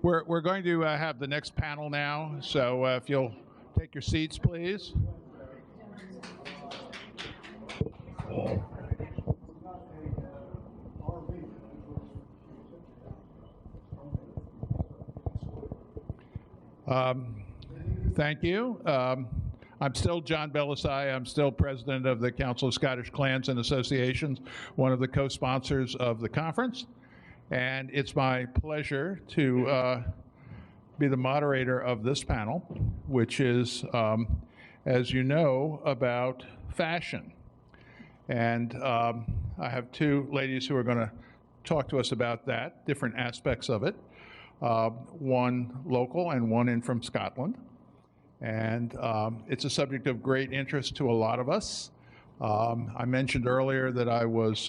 We're going to have the next panel now, so if you'll take your seats, please. Thank you. I'm still John Belisai. I'm still president of the Council of Scottish Clans and Associations, one of the co-sponsors of the conference. And it's my pleasure to be the moderator of this panel, which is, as you know, about fashion. And I have two ladies who are going to talk to us about that, different aspects of it. One local and one in from Scotland. And it's a subject of great interest to a lot of us. I mentioned earlier that I was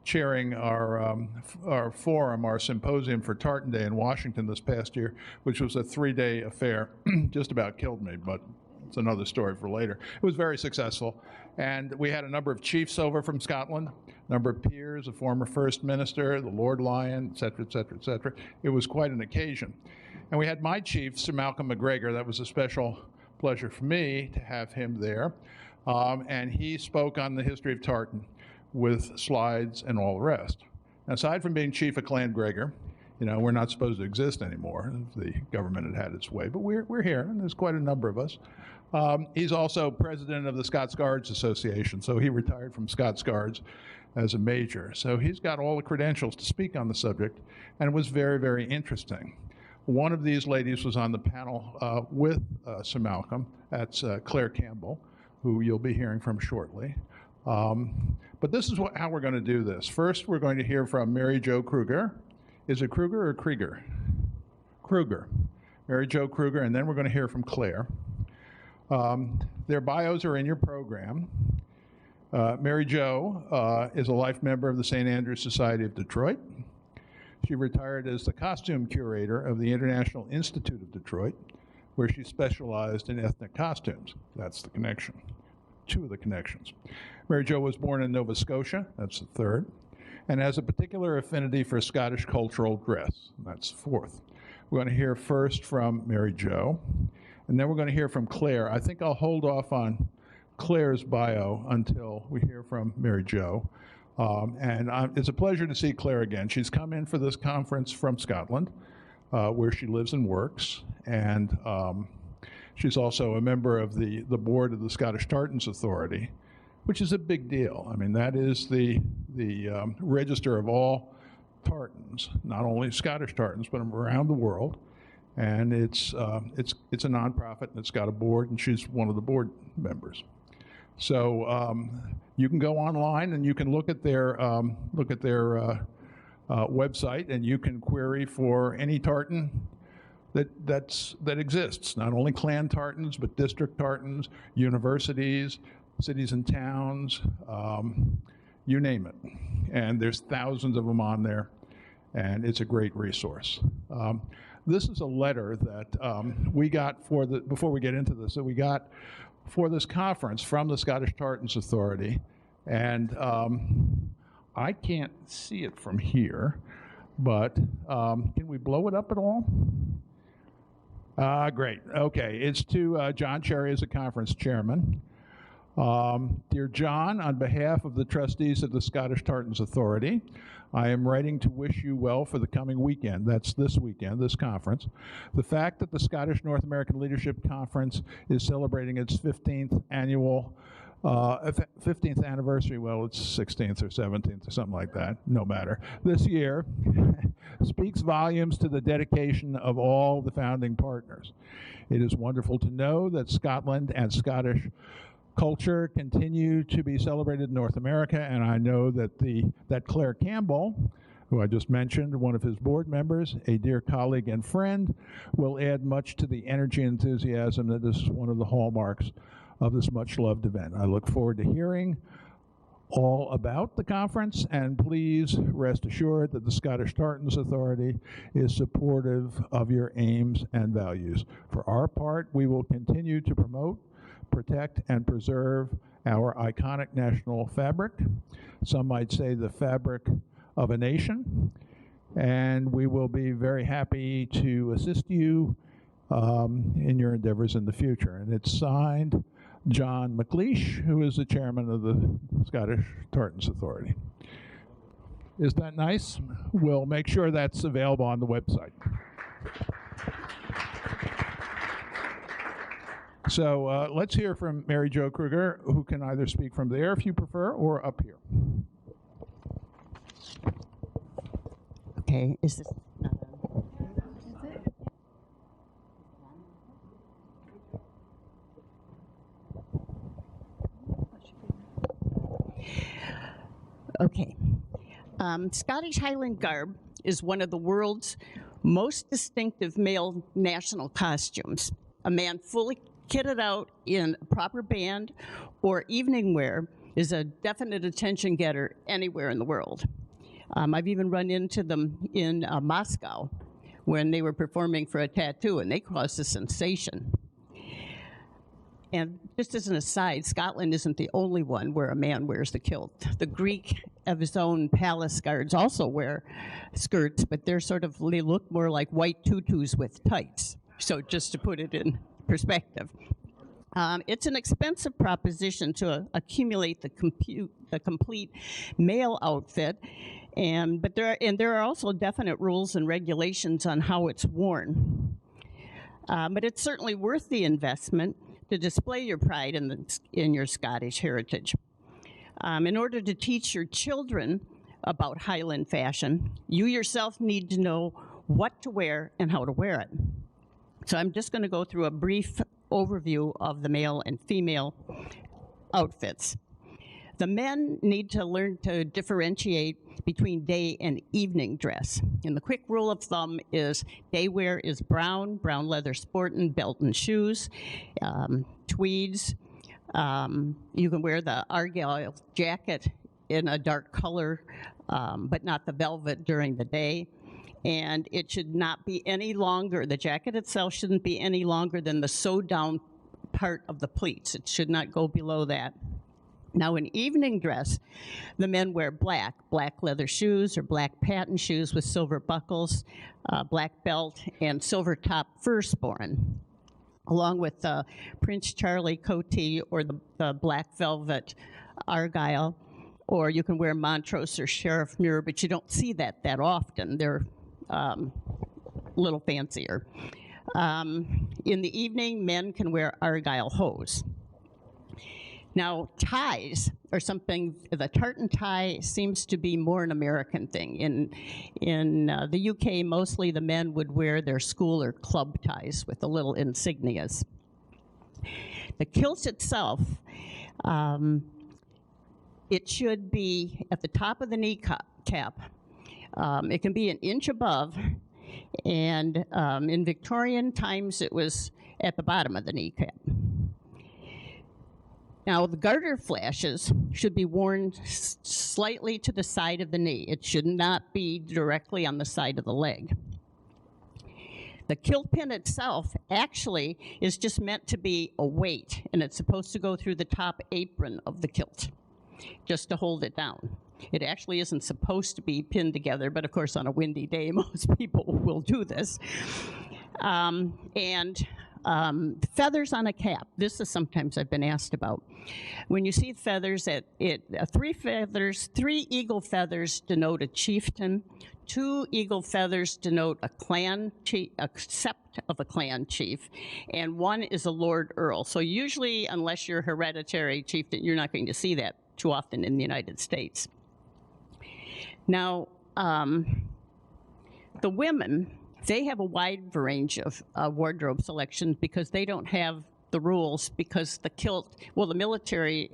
chairing our forum, our symposium for Tartan Day in Washington this past year, which was a 3-day affair. Just about killed me, but it's another story for later. It was very successful. And we had a number of chiefs over from Scotland, a number of peers, a former First Minister, the Lord Lyon, et cetera, et cetera, et cetera. It was quite an occasion. And we had my chief, Sir Malcolm McGregor. That was a special pleasure for me to have him there. And he spoke on the history of tartan with slides and all the rest. Now, aside from being chief of Clan Gregor, you know, we're not supposed to exist anymore if the government had its way, but we're here, and there's quite a number of us. He's also president of the Scots Guards Association, so he retired from Scots Guards as a major. So he's got all the credentials to speak on the subject, and it was very, very interesting. One of these ladies was on the panel with Sir Malcolm. That's Claire Campbell, who you'll be hearing from shortly. But this is how we're going to do this. First, we're going to hear from Mary Jo Kruger. Is it Kruger or Krieger? Kruger. Mary Jo Kruger, and then we're going to hear from Claire. Their bios are in your program. Mary Jo is a life member of the St. Andrews Society of Detroit. She retired as the costume curator of the International Institute of Detroit, where she specialized in ethnic costumes. That's the connection, two of the connections. Mary Jo was born in Nova Scotia, that's the third, and has a particular affinity for Scottish cultural dress, that's the fourth. We're going to hear first from Mary Jo, and then we're going to hear from Claire. I think I'll hold off on Claire's bio until we hear from Mary Jo. It's a pleasure to see Claire again. She's come in for this conference from Scotland, where she lives and works, and she's also a member of the board of the Scottish Tartans Authority, which is a big deal. I mean, that is the register of all tartans, not only Scottish tartans, but around the world. And it's a nonprofit, and it's got a board, and she's one of the board members. So you can go online and you can look at their website, and you can query for any tartan that exists. Not only clan tartans, but district tartans, universities, cities and towns, you name it. And there's thousands of them on there, and it's a great resource. This is a letter that we got before we get into this, that we got for this conference from the Scottish Tartans Authority, and I can't see it from here, but can we blow it up at all? Great, okay, it's to John Cherry as the conference chairman. Dear John, on behalf of the trustees of the Scottish Tartans Authority, I am writing to wish you well for the coming weekend. That's this weekend, this conference. The fact that the Scottish North American Leadership Conference is celebrating its 15th anniversary, well, it's 16th or 17th or something like that, no matter, this year, speaks volumes to the dedication of all the founding partners. It is wonderful to know that Scotland and Scottish culture continue to be celebrated in North America, and I know that Claire Campbell, who I just mentioned, one of his board members, a dear colleague and friend, will add much to the energy and enthusiasm that is one of the hallmarks of this much-loved event. I look forward to hearing all about the conference, and please rest assured that the Scottish Tartans Authority is supportive of your aims and values. For our part, we will continue to promote, protect, and preserve our iconic national fabric. Some might say the fabric of a nation. and we will be very happy to assist you in your endeavors in the future. And it's signed John McLeish, who is the chairman of the Scottish Tartans Authority. Is that nice? We'll make sure that's available on the website. So let's hear from Mary Jo Kruger, who can either speak from there if you prefer, or up here. Okay, is this not on? Okay. Scottish Highland garb is one of the world's most distinctive male national costumes. A man fully kitted out in a proper band or evening wear is a definite attention getter anywhere in the world. I've even run into them in Moscow when they were performing for a tattoo, and they caused a sensation. And just as an aside, Scotland isn't the only one where a man wears the kilt. The Greek of his own palace guards also wear skirts, but they look more like white tutus with tights. So just to put it in perspective. It's an expensive proposition to accumulate the complete male outfit, but there are also definite rules and regulations on how it's worn. But it's certainly worth the investment to display your pride in your Scottish heritage. In order to teach your children about Highland fashion, you yourself need to know what to wear and how to wear it. So I'm just going to go through a brief overview of the male and female outfits. The men need to learn to differentiate between day and evening dress. And the quick rule of thumb is day wear is brown leather sporting, belt and shoes, tweeds. You can wear the argyle jacket in a dark color, but not the velvet during the day. And it should not be any longer, the jacket itself shouldn't be any longer than the sewed down part of the pleats. It should not go below that. Now in evening dress, the men wear black leather shoes or black patent shoes with silver buckles, black belt, and silver top fur sporran, along with the Prince Charlie coatee or the black velvet argyle, or you can wear Montrose or Sheriff Muir, but you don't see that often. They're a little fancier. In the evening, men can wear argyle hose. Now, ties are something, the tartan tie seems to be more an American thing. In the UK, mostly the men would wear their school or club ties with the little insignias. The kilt itself, it should be at the top of the kneecap. It can be an inch above, and in Victorian times it was at the bottom of the kneecap. Now, the garter flashes should be worn slightly to the side of the knee. It should not be directly on the side of the leg. The kilt pin itself actually is just meant to be a weight, and it's supposed to go through the top apron of the kilt, just to hold it down. It actually isn't supposed to be pinned together, but of course on a windy day, most people will do this. Feathers on a cap. This is sometimes I've been asked about. When you see feathers, three eagle feathers denote a chieftain, 2 eagle feathers denote a clan chief, a sept of a clan chief, and 1 is a lord earl. So usually, unless you're a hereditary chieftain, you're not going to see that too often in the United States. Now, the women, they have a wide range of wardrobe selections because they don't have the rules, because the kilt, well, the military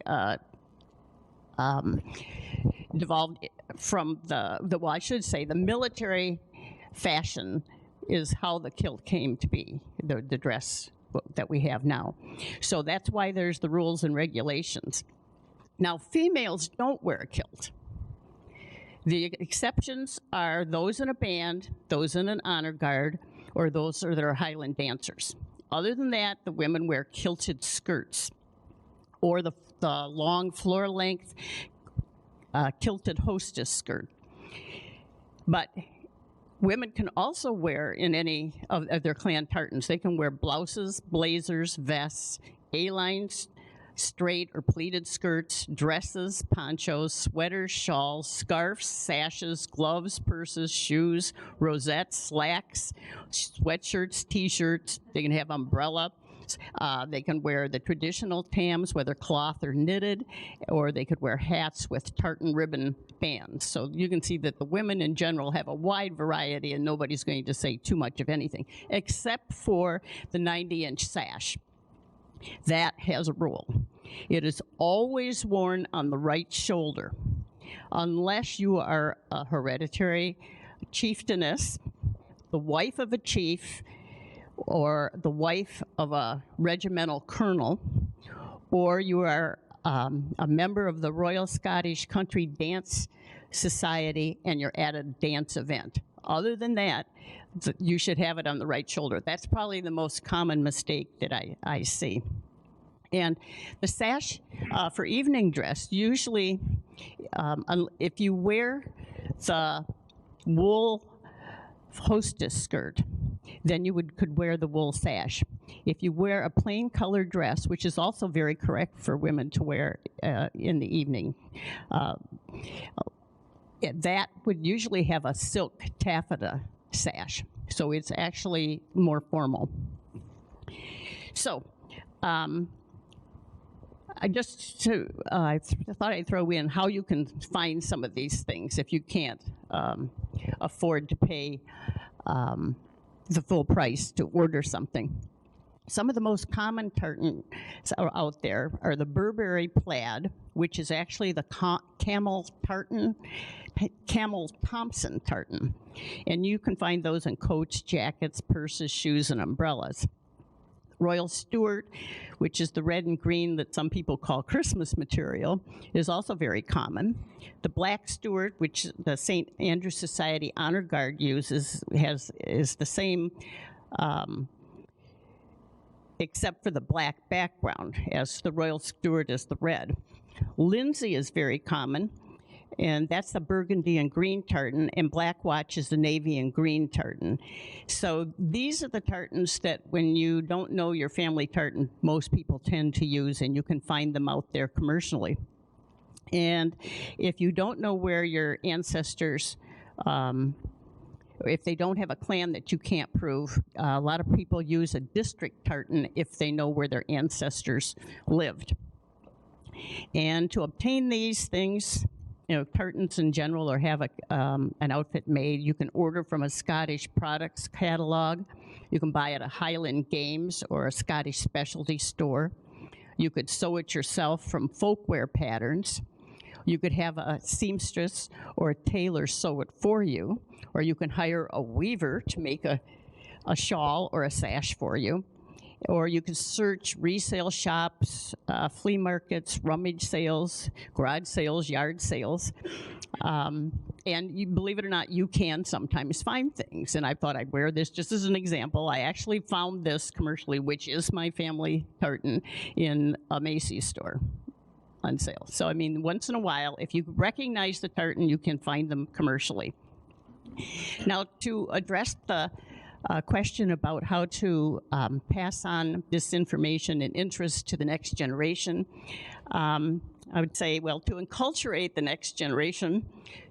devolved from well, I should say the military fashion is how the kilt came to be, the dress that we have now. So that's why there's the rules and regulations. Now, females don't wear a kilt. The exceptions are those in a band, those in an honor guard, or those that are Highland dancers. Other than that, the women wear kilted skirts or the long floor-length kilted hostess skirt. But Women can also wear in any of their clan tartans. They can wear blouses, blazers, vests, A-lines, straight or pleated skirts, dresses, ponchos, sweaters, shawls, scarves, sashes, gloves, purses, shoes, rosettes, slacks, sweatshirts, t-shirts. They can have umbrella. They can wear the traditional tams, whether cloth or knitted, or they could wear hats with tartan ribbon bands. So you can see that the women in general have a wide variety, and nobody's going to say too much of anything, except for the 90-inch sash. That has a rule. It is always worn on the right shoulder, unless you are a hereditary chieftainess, the wife of a chief, or the wife of a regimental colonel, or you are a member of the Royal Scottish Country Dance Society and you're at a dance event. Other than that, you should have it on the right shoulder. That's probably the most common mistake that I see. And the sash for evening dress, usually if you wear the wool hostess skirt, then you could wear the wool sash. If you wear a plain colored dress, which is also very correct for women to wear in the evening, that would usually have a silk taffeta sash. So it's actually more formal. So I thought I'd throw in how you can find some of these things if you can't afford to pay the full price to order something. Some of the most common tartans out there are the Burberry Plaid, which is actually the Camel Thompson tartan. And you can find those in coats, jackets, purses, shoes, and umbrellas. Royal Stuart, which is the red and green that some people call Christmas material, is also very common. The Black Stuart, which the St. Andrew Society Honor Guard uses, is the same, except for the black background, as the Royal Stuart is the red. Lindsay is very common, and that's the burgundy and green tartan, and Black Watch is the navy and green tartan. So these are the tartans that when you don't know your family tartan, most people tend to use, and you can find them out there commercially. And if you don't know where your ancestors, if they don't have a clan that you can't prove, a lot of people use a district tartan if they know where their ancestors lived. And to obtain these things, tartans in general, or have an outfit made, you can order from a Scottish products catalog. You can buy at a Highland Games or a Scottish specialty store. You could sew it yourself from folkwear patterns. You could have a seamstress or a tailor sew it for you, or you can hire a weaver to make a shawl or a sash for you. Or you can search resale shops, flea markets, rummage sales, garage sales, yard sales. And you, believe it or not, you can sometimes find things. And I thought I'd wear this just as an example. I actually found this commercially, which is my family tartan, in a Macy's store on sale. So, I mean, once in a while, if you recognize the tartan, you can find them commercially. Now, to address the question about how to pass on this information and interest to the next generation, I would say, well, to enculturate the next generation,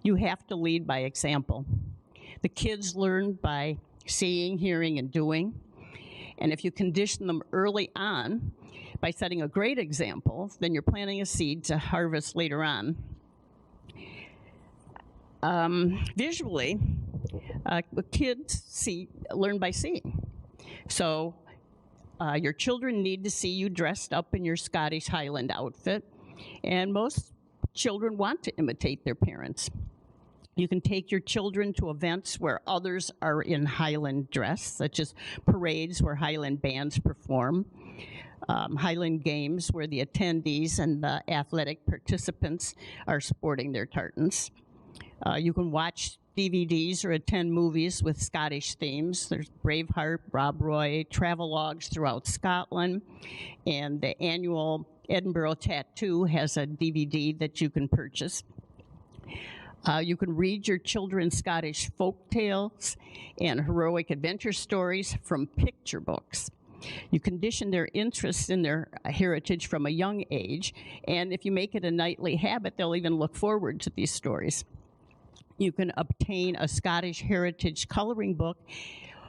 you have to lead by example. The kids learn by seeing, hearing, and doing. And if you condition them early on by setting a great example, then you're planting a seed to harvest later on. Visually, kids learn by seeing. So your children need to see you dressed up in your Scottish Highland outfit, and most children want to imitate their parents. You can take your children to events where others are in Highland dress, such as parades where Highland bands perform, Highland Games where the attendees and the athletic participants are sporting their tartans. You can watch DVDs or attend movies with Scottish themes. There's Braveheart, Rob Roy, travelogues throughout Scotland, and the annual Edinburgh Tattoo has a DVD that you can purchase. You can read your children Scottish folk tales and heroic adventure stories from picture books. You condition their interest in their heritage from a young age, and if you make it a nightly habit, they'll even look forward to these stories. You can obtain a Scottish heritage coloring book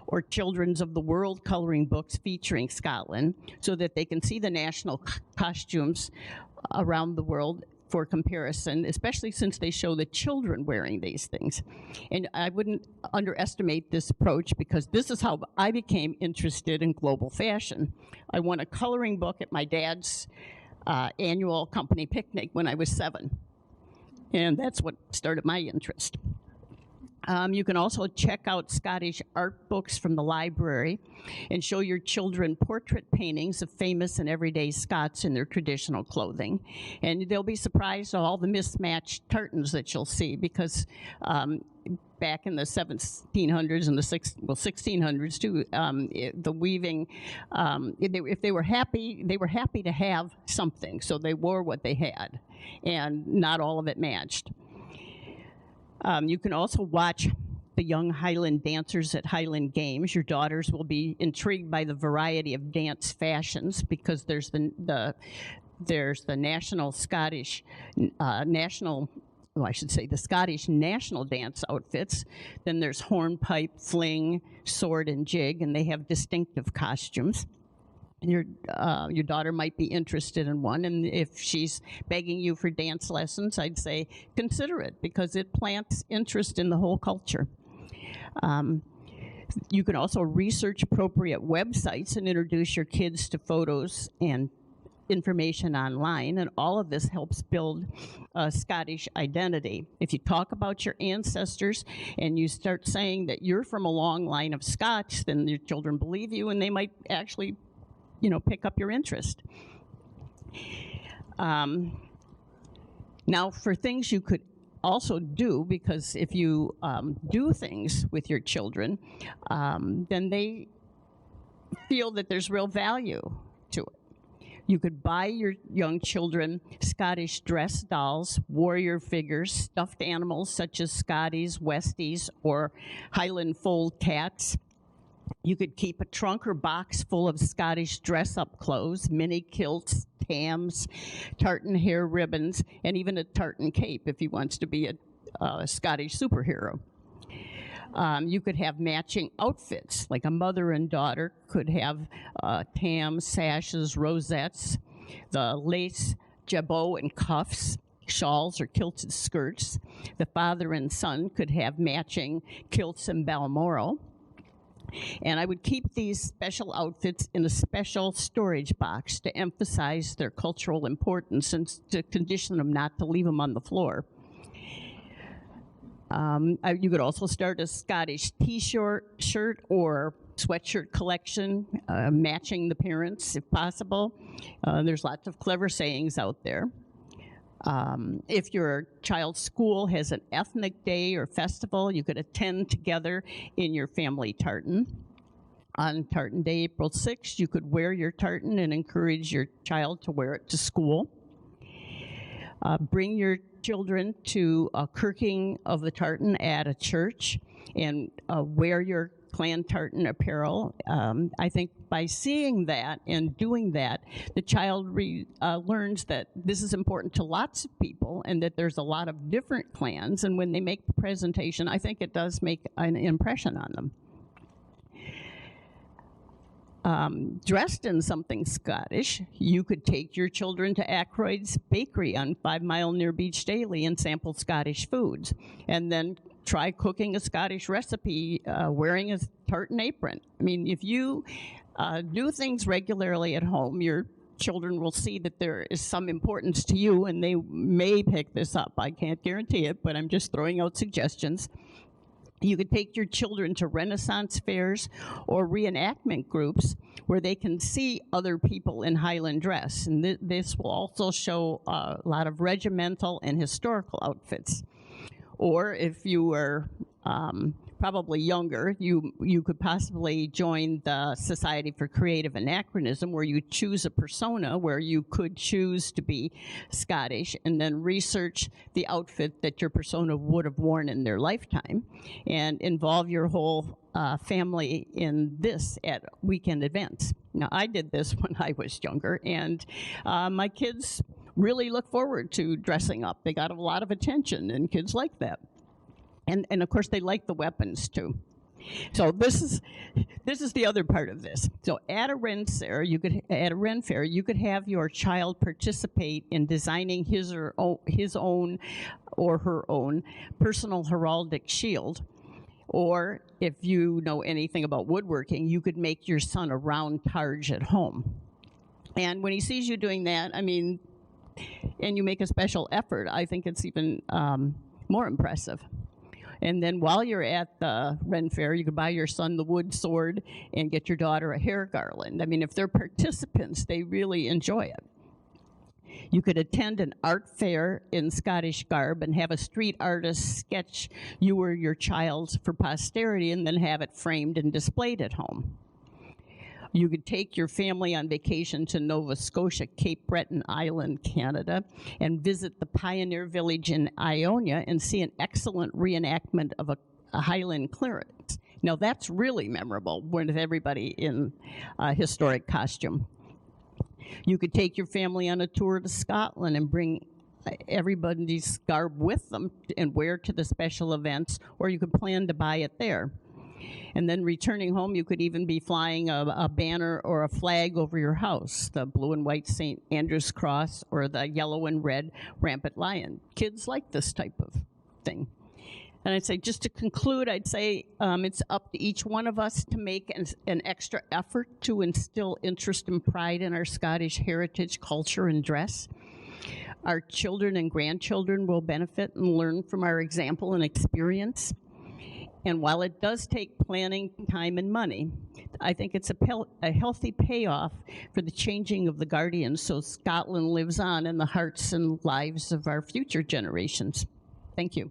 or Children's of the World coloring books featuring Scotland so that they can see the national costumes around the world for comparison, especially since they show the children wearing these things. And I wouldn't underestimate this approach because this is how I became interested in global fashion. I won a coloring book at my dad's annual company picnic when I was 7. And that's what started my interest. You can also check out Scottish art books from the library and show your children portrait paintings of famous and everyday Scots in their traditional clothing. And they'll be surprised at all the mismatched tartans that you'll see because back in the 1700s and the 1600s too, the weaving, if they were happy to have something, so they wore what they had, and not all of it matched. You can also watch the young Highland dancers at Highland Games. Your daughters will be intrigued by the variety of dance fashions because there's the national Scottish the Scottish national dance outfits. Then there's hornpipe, fling, sword, and jig, and they have distinctive costumes. Your daughter might be interested in one, and if she's begging you for dance lessons, I'd say consider it because it plants interest in the whole culture. You can also research appropriate websites and introduce your kids to photos and information online, and all of this helps build a Scottish identity. If you talk about your ancestors and you start saying that you're from a long line of Scots, then your children believe you, and they might actually pick up your interest. Now, for things you could also do, because if you do things with your children, then they feel that there's real value to it. You could buy your young children Scottish dress dolls, warrior figures, stuffed animals such as Scotties, Westies, or Highland fold cats. You could keep a trunk or box full of Scottish dress-up clothes, mini kilts, tams, tartan hair ribbons, and even a tartan cape if he wants to be a Scottish superhero. You could have matching outfits, like a mother and daughter could have tams, sashes, rosettes, the lace jabot and cuffs, shawls or kilted skirts. The father and son could have matching kilts and balmoral. And I would keep these special outfits in a special storage box to emphasize their cultural importance and to condition them not to leave them on the floor. You could also start a Scottish t-shirt or sweatshirt collection, matching the parents if possible. There's lots of clever sayings out there. If your child's school has an ethnic day or festival, you could attend together in your family tartan. On Tartan Day, April 6th, you could wear your tartan and encourage your child to wear it to school. Bring your children to a kirking of the tartan at a church and wear your clan tartan apparel. I think by seeing that and doing that, the child learns that this is important to lots of people and that there's a lot of different clans, and when they make the presentation, I think it does make an impression on them. Dressed in something Scottish, you could take your children to Ackroyd's Bakery on 5 Mile near Beach Daly and sample Scottish foods, and then try cooking a Scottish recipe wearing a tartan apron. I mean, if you do things regularly at home, your children will see that there is some importance to you, and they may pick this up. I can't guarantee it, but I'm just throwing out suggestions. You could take your children to Renaissance fairs or reenactment groups where they can see other people in Highland dress. And this will also show a lot of regimental and historical outfits. Or if you were probably younger, you could possibly join the Society for Creative Anachronism, where you choose a persona where you could choose to be Scottish and then research the outfit that your persona would have worn in their lifetime and involve your whole family in this at weekend events. Now, I did this when I was younger, and my kids really look forward to dressing up. They got a lot of attention, and kids like that. And of course, they like the weapons, too. So this is the other part of this. So at a Ren fair, you could have your child participate in designing his own or her own personal heraldic shield. Or if you know anything about woodworking, you could make your son a round targe at home. And when he sees you doing that, I mean, and you make a special effort, I think it's even more impressive. And then while you're at the Ren Fair, you could buy your son the wood sword and get your daughter a hair garland. I mean, if they're participants, they really enjoy it. You could attend an art fair in Scottish garb and have a street artist sketch you or your child for posterity and then have it framed and displayed at home. You could take your family on vacation to Nova Scotia, Cape Breton Island, Canada, and visit the Pioneer Village in Ionia and see an excellent reenactment of a Highland clearance. Now that's really memorable with everybody in historic costume. You could take your family on a tour to Scotland and bring everybody's garb with them and wear to the special events, or you could plan to buy it there. And then returning home, you could even be flying a banner or a flag over your house, the blue and white St. Andrew's Cross or the yellow and red Rampant Lion. Kids like this type of thing. And I'd say, just to conclude, I'd say it's up to each one of us to make an extra effort to instill interest and pride in our Scottish heritage, culture, and dress. Our children and grandchildren will benefit and learn from our example and experience. And while it does take planning, time, and money, I think it's a healthy payoff for the changing of the guardians so Scotland lives on in the hearts and lives of our future generations. Thank you.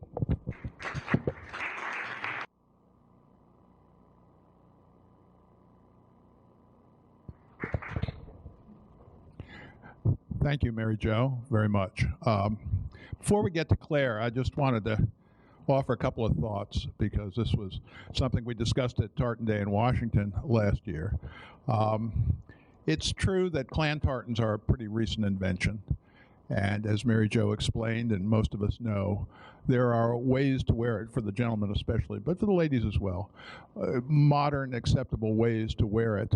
Thank you, Mary Jo, very much. Before we get to Claire, I just wanted to offer a couple of thoughts because this was something we discussed at Tartan Day in Washington last year. It's true that clan tartans are a pretty recent invention. And as Mary Jo explained, and most of us know, there are ways to wear it, for the gentlemen especially, but for the ladies as well. Modern, acceptable ways to wear it,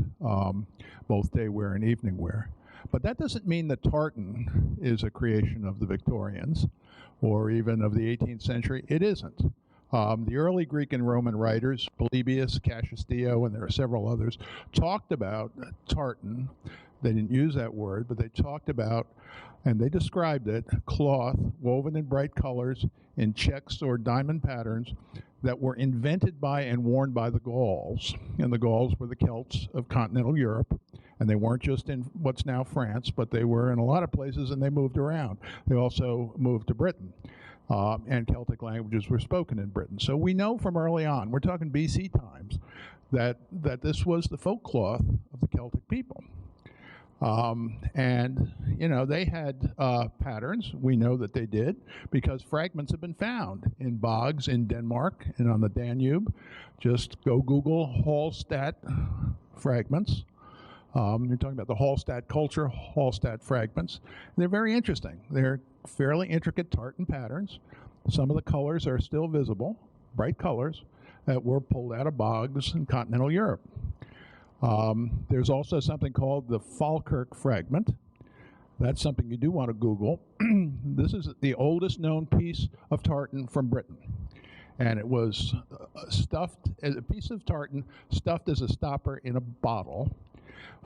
both day wear and evening wear. But that doesn't mean that tartan is a creation of the Victorians or even of the 18th century. It isn't. The early Greek and Roman writers, Polybius, Cassius-Dio, and there are several others, talked about tartan. They didn't use that word, but they talked about, and they described it, cloth woven in bright colors in checks or diamond patterns that were invented by and worn by the Gauls. And the Gauls were the Celts of continental Europe. And they weren't just in what's now France, but they were in a lot of places, and they moved around. They also moved to Britain, and Celtic languages were spoken in Britain. So we know from early on, we're talking BC times, that this was the folk cloth of the Celtic people. And, you know, they had patterns. We know that they did because fragments have been found in bogs in Denmark and on the Danube. Just go Google Hallstatt fragments. You're talking about the Hallstatt culture, Hallstatt fragments. They're very interesting. They're fairly intricate tartan patterns. Some of the colors are still visible, bright colors, that were pulled out of bogs in continental Europe. There's also something called the Falkirk fragment. That's something you do want to Google. This is the oldest known piece of tartan from Britain. And it was stuffed, as a piece of tartan stuffed as a stopper in a bottle,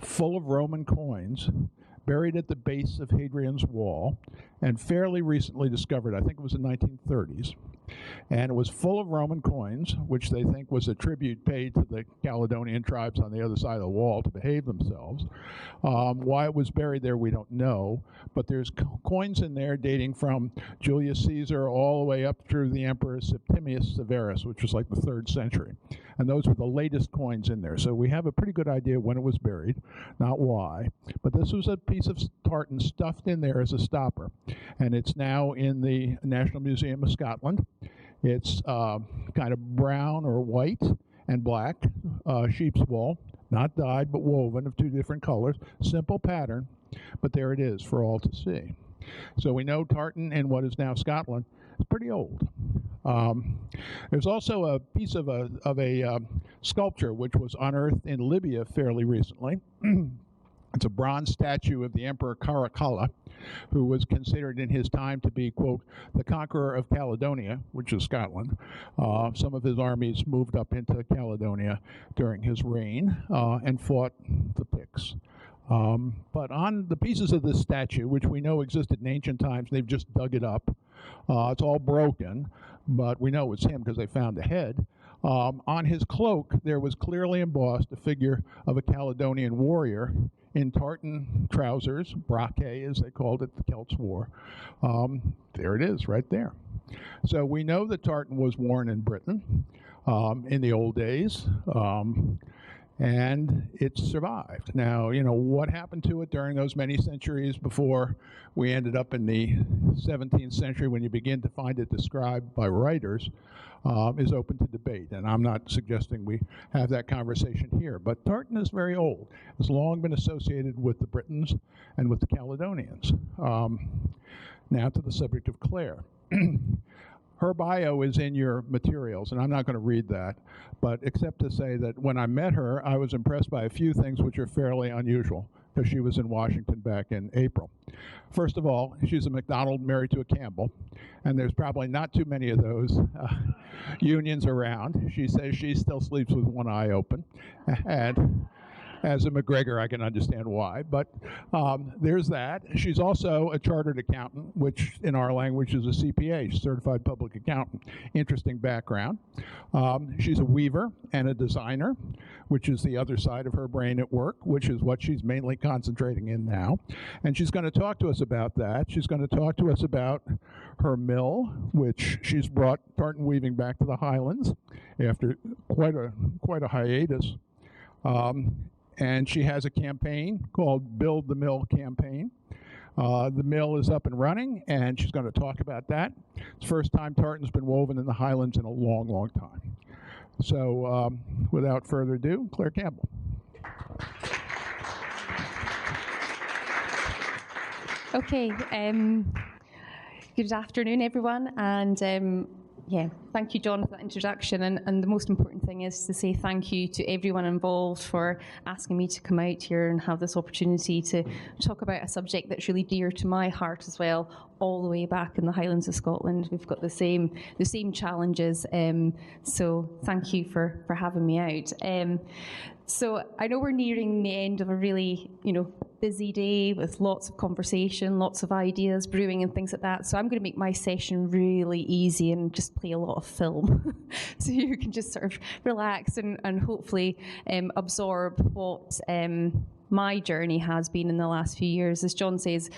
full of Roman coins, buried at the base of Hadrian's Wall, and fairly recently discovered, I think it was in the 1930s, And it was full of Roman coins, which they think was a tribute paid to the Caledonian tribes on the other side of the wall to behave themselves. Why it was buried there, we don't know, but there's coins in there dating from Julius Caesar all the way up through the Emperor Septimius Severus, which was like the 3rd century. And those were the latest coins in there. So we have a pretty good idea when it was buried, not why. But this was a piece of tartan stuffed in there as a stopper. And it's now in the National Museum of Scotland. It's kind of brown or white and black sheep's wool, not dyed but woven of 2 different colors. Simple pattern, but there it is for all to see. So we know tartan in what is now Scotland is pretty old. There's also a piece of a sculpture which was unearthed in Libya fairly recently. It's a bronze statue of the Emperor Caracalla, who was considered in his time to be, quote, the conqueror of Caledonia, which is Scotland. Some of his armies moved up into Caledonia during his reign and fought the Picts. But on the pieces of this statue, which we know existed in ancient times, they've just dug it up. It's all broken, but we know it's him because they found the head. On his cloak, there was clearly embossed a figure of a Caledonian warrior in tartan trousers, braque as they called it, the Celts wore. There it is, right there. So we know that tartan was worn in Britain in the old days, and it survived. Now, you know, what happened to it during those many centuries before we ended up in the 17th century when you begin to find it described by writers is open to debate, and I'm not suggesting we have that conversation here. But tartan is very old. It's long been associated with the Britons and with the Caledonians. Now to the subject of Claire. Her bio is in your materials, and I'm not going to read that, but except to say that when I met her, I was impressed by a few things which are fairly unusual, because she was in Washington back in April. First of all, she's a McDonald married to a Campbell, and there's probably not too many of those unions around. She says she still sleeps with one eye open, and as a McGregor, I can understand why, but there's that. She's also a chartered accountant, which in our language is a CPA, certified public accountant. Interesting background. She's a weaver and a designer, which is the other side of her brain at work, which is what she's mainly concentrating in now. And she's going to talk to us about that. She's going to talk to us about her mill, which she's brought tartan weaving back to the Highlands after quite a hiatus. And she has a campaign called Build the Mill Campaign. The mill is up and running, and she's going to talk about that. It's the first time tartan's been woven in the Highlands in a long, long time. So without further ado, Claire Campbell. Okay. Good afternoon, everyone. And yeah, thank you, John, for that introduction. And the most important thing is to say thank you to everyone involved for asking me to come out here and have this opportunity to talk about a subject that's really dear to my heart as well. All the way back in the Highlands of Scotland, we've got the same challenges. So thank you for having me out. So I know we're nearing the end of a really, busy day with lots of conversation, lots of ideas brewing and things like that. So I'm going to make my session really easy and just play a lot of film. So you can just sort of relax and hopefully absorb what my journey has been in the last few years. As John says,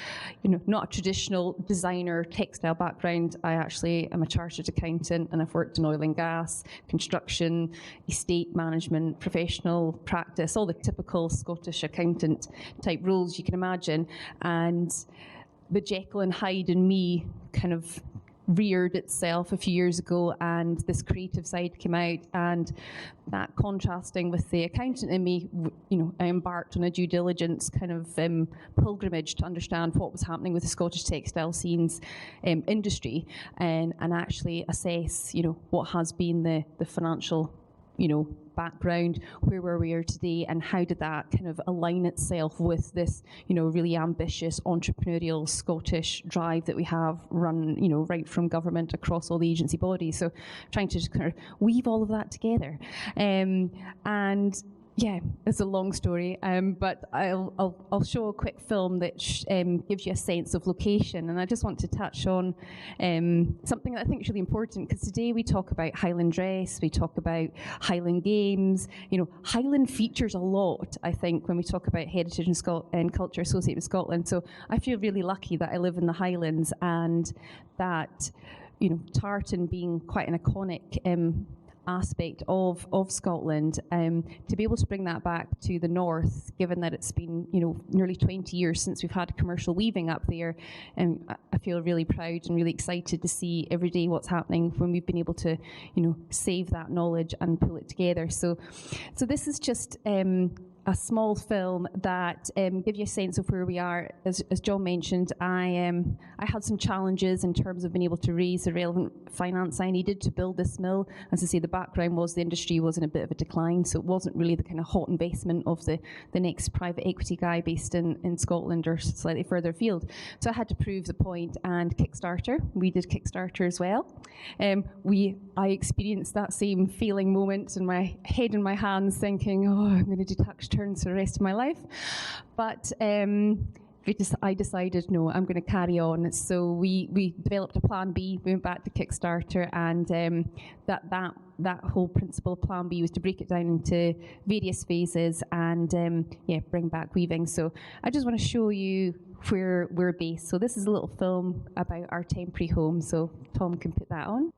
not a traditional designer textile background. I actually am a chartered accountant, and I've worked in oil and gas, construction, estate management, professional practice, all the typical Scottish accountant type roles you can imagine. And the Jekyll and Hyde in me kind of reared itself a few years ago, and this creative side came out, and that contrasting with the accountant in me, I embarked on a due diligence kind of pilgrimage to understand what was happening with the Scottish textile scenes industry, and actually assess what has been the financial background, where we are today, and how did that kind of align itself with this, really ambitious entrepreneurial Scottish drive that we have run, right from government across all the agency bodies. So trying to just kind of weave all of that together. And Yeah, it's a long story, but I'll show a quick film that gives you a sense of location. And I just want to touch on something that I think is really important, because today we talk about Highland dress, we talk about Highland games. You know, Highland features a lot, I think, when we talk about heritage and culture associated with Scotland. So I feel really lucky that I live in the Highlands, and that, you know, tartan being quite an iconic aspect of Scotland, to be able to bring that back to the north, given that it's been, you know, nearly 20 years since we've had commercial weaving up there, and I feel really proud and really excited to see every day what's happening when we've been able to, you know, save that knowledge and pull it together. So this is just a small film that give you a sense of where we are. As John mentioned, I had some challenges in terms of being able to raise the relevant finance I needed to build this mill. As I say, the background was the industry was in a bit of a decline, so it wasn't really the kind of hot investment of the next private equity guy based in Scotland or slightly further afield. So I had to prove the point, and Kickstarter. We did Kickstarter as well. I experienced that same feeling moment in my head in my hands, thinking, oh, I'm going to do tax returns for the rest of my life. But I decided, no, I'm going to carry on. So we developed a plan B. We went back to Kickstarter, and that whole principle of plan B was to break it down into various phases and bring back weaving. So I just want to show you where we're based. So this is a little film about our temporary home. So Tom can put that on.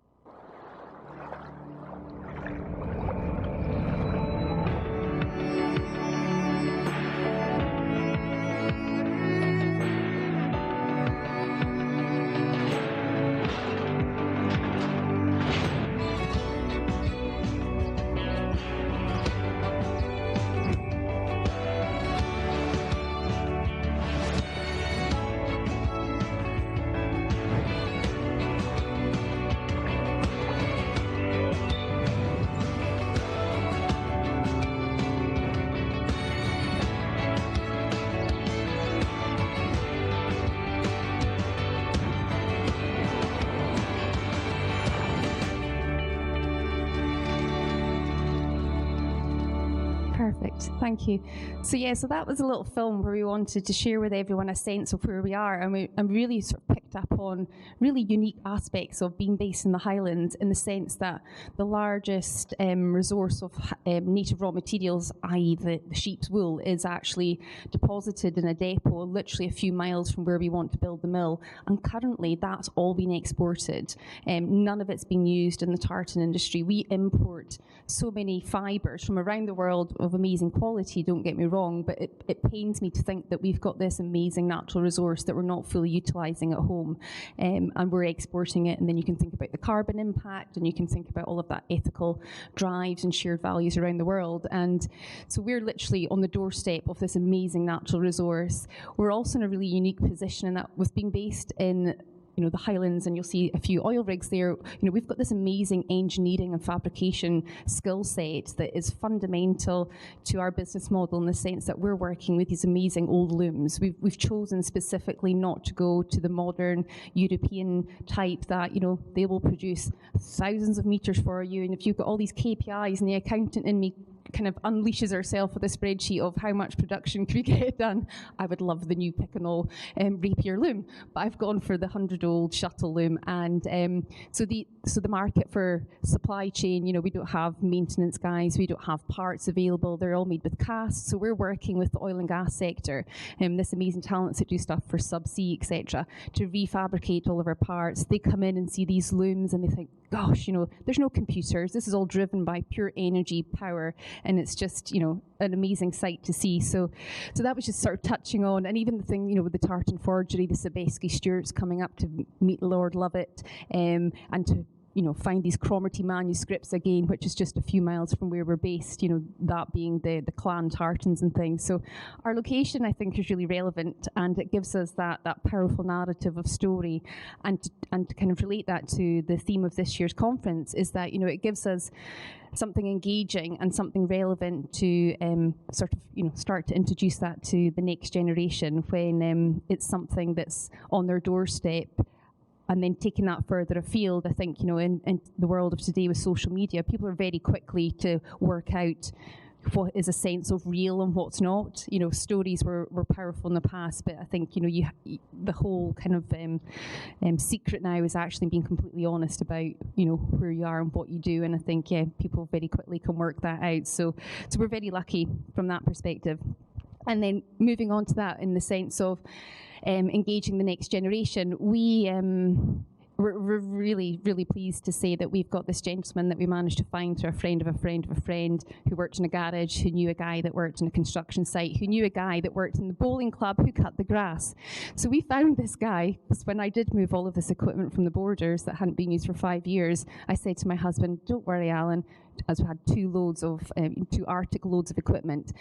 Perfect, thank you. So that was a little film where we wanted to share with everyone a sense of where we are, and really sort of picked up on really unique aspects of being based in the Highlands, in the sense that the largest resource of native raw materials, i.e. the sheep's wool, is actually deposited in a depot literally a few miles from where we want to build the mill, and currently that's all being exported. None of it's being used in the tartan industry. We import so many fibres from around the world of amazing quality, don't get me wrong, but it pains me to think that we've got this amazing natural resource that we're not fully utilising at home, and we're exporting it. And then you can think about the carbon impact, and you can think about all of that ethical drives and shared values around the world. And so we're literally on the doorstep of this amazing natural resource. We're also in a really unique position in that, with being based in the Highlands, and you'll see a few oil rigs there. We've got this amazing engineering and fabrication skill set that is fundamental to our business model, in the sense that we're working with these amazing old looms. We've chosen specifically not to go to the modern European type that, they will produce thousands of meters for you, and if you've got all these KPIs, and the accountant in me kind of unleashes herself with a spreadsheet of how much production can we get done, I would love the new Picanol rapier loom, but I've gone for the 100-old shuttle loom. And so the market for supply chain, we don't have maintenance guys, we don't have parts available, they're all made with casts. So we're working with the oil and gas sector, this amazing talents that do stuff for subsea, etc., to refabricate all of our parts. They come in and see these looms and they think, gosh, there's no computers, this is all driven by pure energy power, and it's just, an amazing sight to see. So that was just sort of touching on, and even the thing, with the tartan forgery, the Sobieski Stewarts coming up to meet Lord Lovat, and to find these Cromarty manuscripts again, which is just a few miles from where we're based, that being the clan tartans and things. So our location, I think, is really relevant, and it gives us that powerful narrative of story. And to kind of relate that to the theme of this year's conference is that, it gives us something engaging and something relevant to start to introduce that to the next generation when it's something that's on their doorstep. And then taking that further afield, I think, in the world of today with social media, people are very quickly to work out what is a sense of real and what's not. You know, stories were powerful in the past, but I think, you know, the whole kind of secret now is actually being completely honest about, you know, where you are and what you do. And I think, yeah, people very quickly can work that out. So we're very lucky from that perspective. And then moving on to that in the sense of engaging the next generation, we're really, really pleased to say that we've got this gentleman that we managed to find through a friend of a friend of a friend who worked in a garage, who knew a guy that worked in a construction site, who knew a guy that worked in the bowling club, who cut the grass. So we found this guy, because when I did move all of this equipment from the borders that hadn't been used for 5 years, I said to my husband, don't worry, Alan, as we had two Arctic loads of equipment,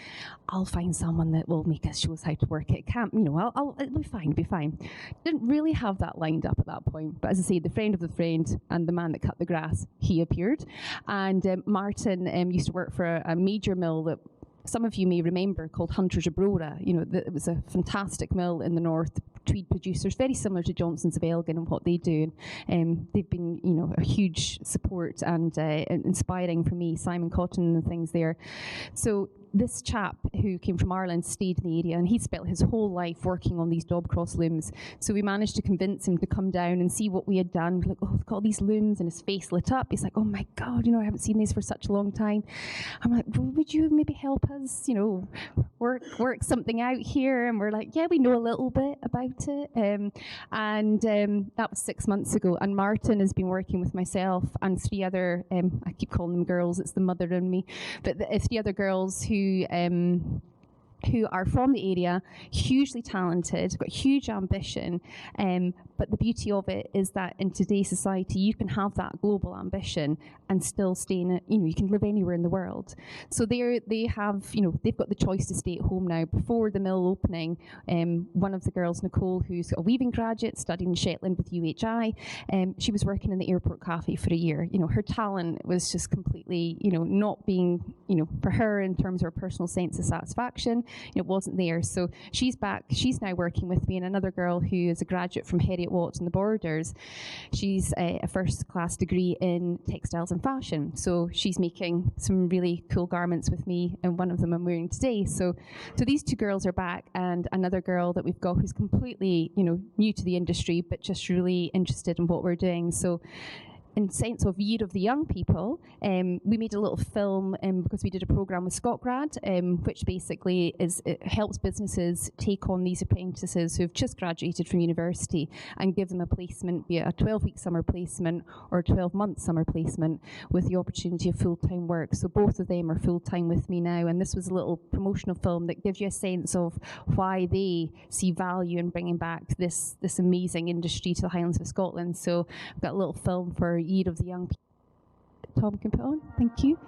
I'll find someone that will make us show us how to work it. Can't, you know, it'll be fine. Didn't really have that lined up at that point, but as I say, the friend of the friend and the man that cut the grass, he appeared. And Martin used to work for a major mill that some of you may remember called Hunters Abrora. You know, it was a fantastic mill in the north, tweed producers, very similar to Johnson's of Elgin and what they do. They've been, you know, a huge support and inspiring for me, Simon Cotton and things there. So this chap who came from Ireland stayed in the area, and he spent his whole life working on these Dobcross looms. So we managed to convince him to come down and see what we had done. We're like, oh, we've got these looms, and his face lit up. He's like, oh my God, you know, I haven't seen these for such a long time. I'm like, well, would you maybe help us, you know, work something out here? And we're like, yeah, we know a little bit about it. That was 6 months ago. And Martin has been working with myself and 3 other, I keep calling them girls, it's the mother in me, but 3 other girls who are from the area, hugely talented, got huge ambition, but the beauty of it is that in today's society you can have that global ambition and still stay in it, you know, you can live anywhere in the world. So they have, you know, they've got the choice to stay at home now. Before the mill opening, one of the girls, Nicole, who's a weaving graduate, studied in Shetland with UHI, she was working in the airport cafe for a year. You know, her talent was just completely, you know, not being, you know, for her in terms of her personal sense of satisfaction, it wasn't there. So she's back, she's now working with me, and another girl who is a graduate from Heriot Watt in the Borders, she's a first class degree in textiles and fashion. So she's making some really cool garments with me, and one of them I'm wearing today. So these 2 girls are back, and another girl that we've got who's completely, you know, new to the industry, but just really interested in what we're doing. So in sense of Year of the Young People, we made a little film because we did a program with Scotgrad, which basically it helps businesses take on these apprentices who have just graduated from university and give them a placement, be it a 12-week summer placement or a 12-month summer placement with the opportunity of full-time work. So both of them are full-time with me now, and this was a little promotional film that gives you a sense of why they see value in bringing back this amazing industry to the Highlands of Scotland. So I've got a little film for Year of the Young People. Tom can put on. Thank you.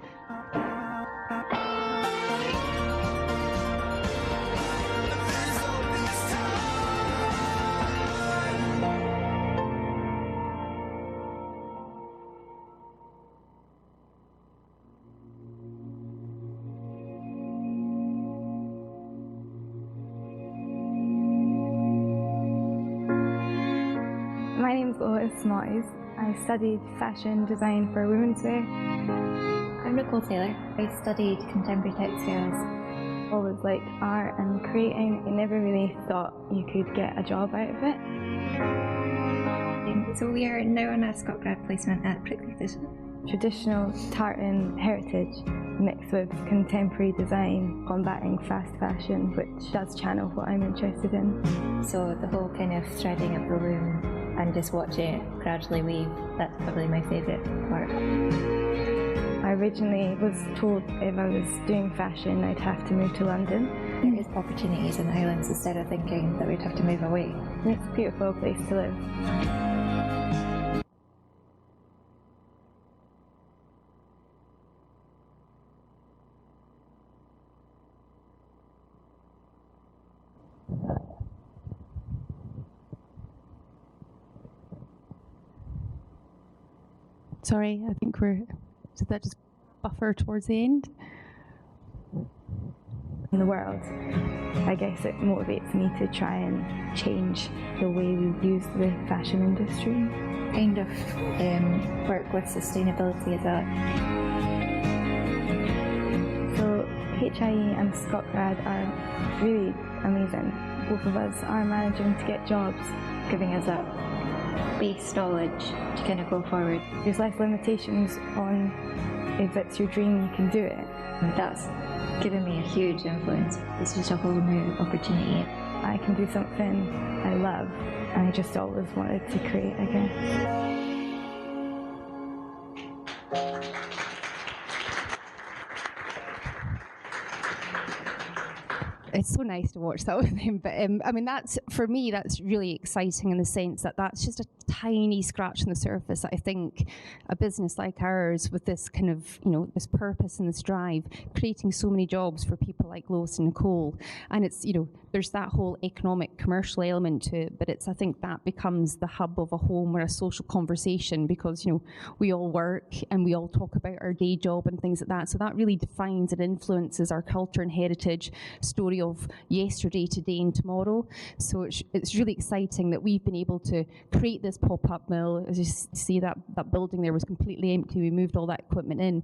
My name's Lois Smarties. I studied fashion design for women's wear. I'm Nicole Taylor. I studied contemporary textiles. Always liked art and creating. I never really thought you could get a job out of it. So we are now on a Scotgrad placement at Prickly Vision. Traditional tartan heritage mixed with contemporary design, combating fast fashion, which does channel what I'm interested in. So the whole kind of threading of the loom and just watching it gradually weave, that's probably my favourite part. I originally was told if I was doing fashion I'd have to move to London. There is opportunities in the Highlands instead of thinking that we'd have to move away. It's a beautiful place to live. Sorry, I think did that just buffer towards the end? In the world, I guess it motivates me to try and change the way we use the fashion industry. Kind of work with sustainability as well. So HIE and Scotgrad are really amazing. Both of us are managing to get jobs, Giving us that base knowledge to kind of go forward. there's less limitations on if it's your dream, you can do it. And that's given me a huge influence. It's just a whole new opportunity. I can do something I love, and I just always wanted to create, I guess. It's so nice to watch that with him, but I mean, that's, for me, that's really exciting in the sense that that's just a tiny scratch on the surface that I think a business like ours, with this kind of, you know, this purpose and this drive, creating so many jobs for people like Lois and Nicole, and it's, you know, there's that whole economic, commercial element to it, but it's, I think that becomes the hub of a home or a social conversation, because, you know, we all work and we all talk about our day job and things like that, so that really defines and influences our culture and heritage story of yesterday, today and tomorrow. So it's really exciting that we've been able to create this pop-up mill. As you see, that building there was completely empty. We moved all that equipment in.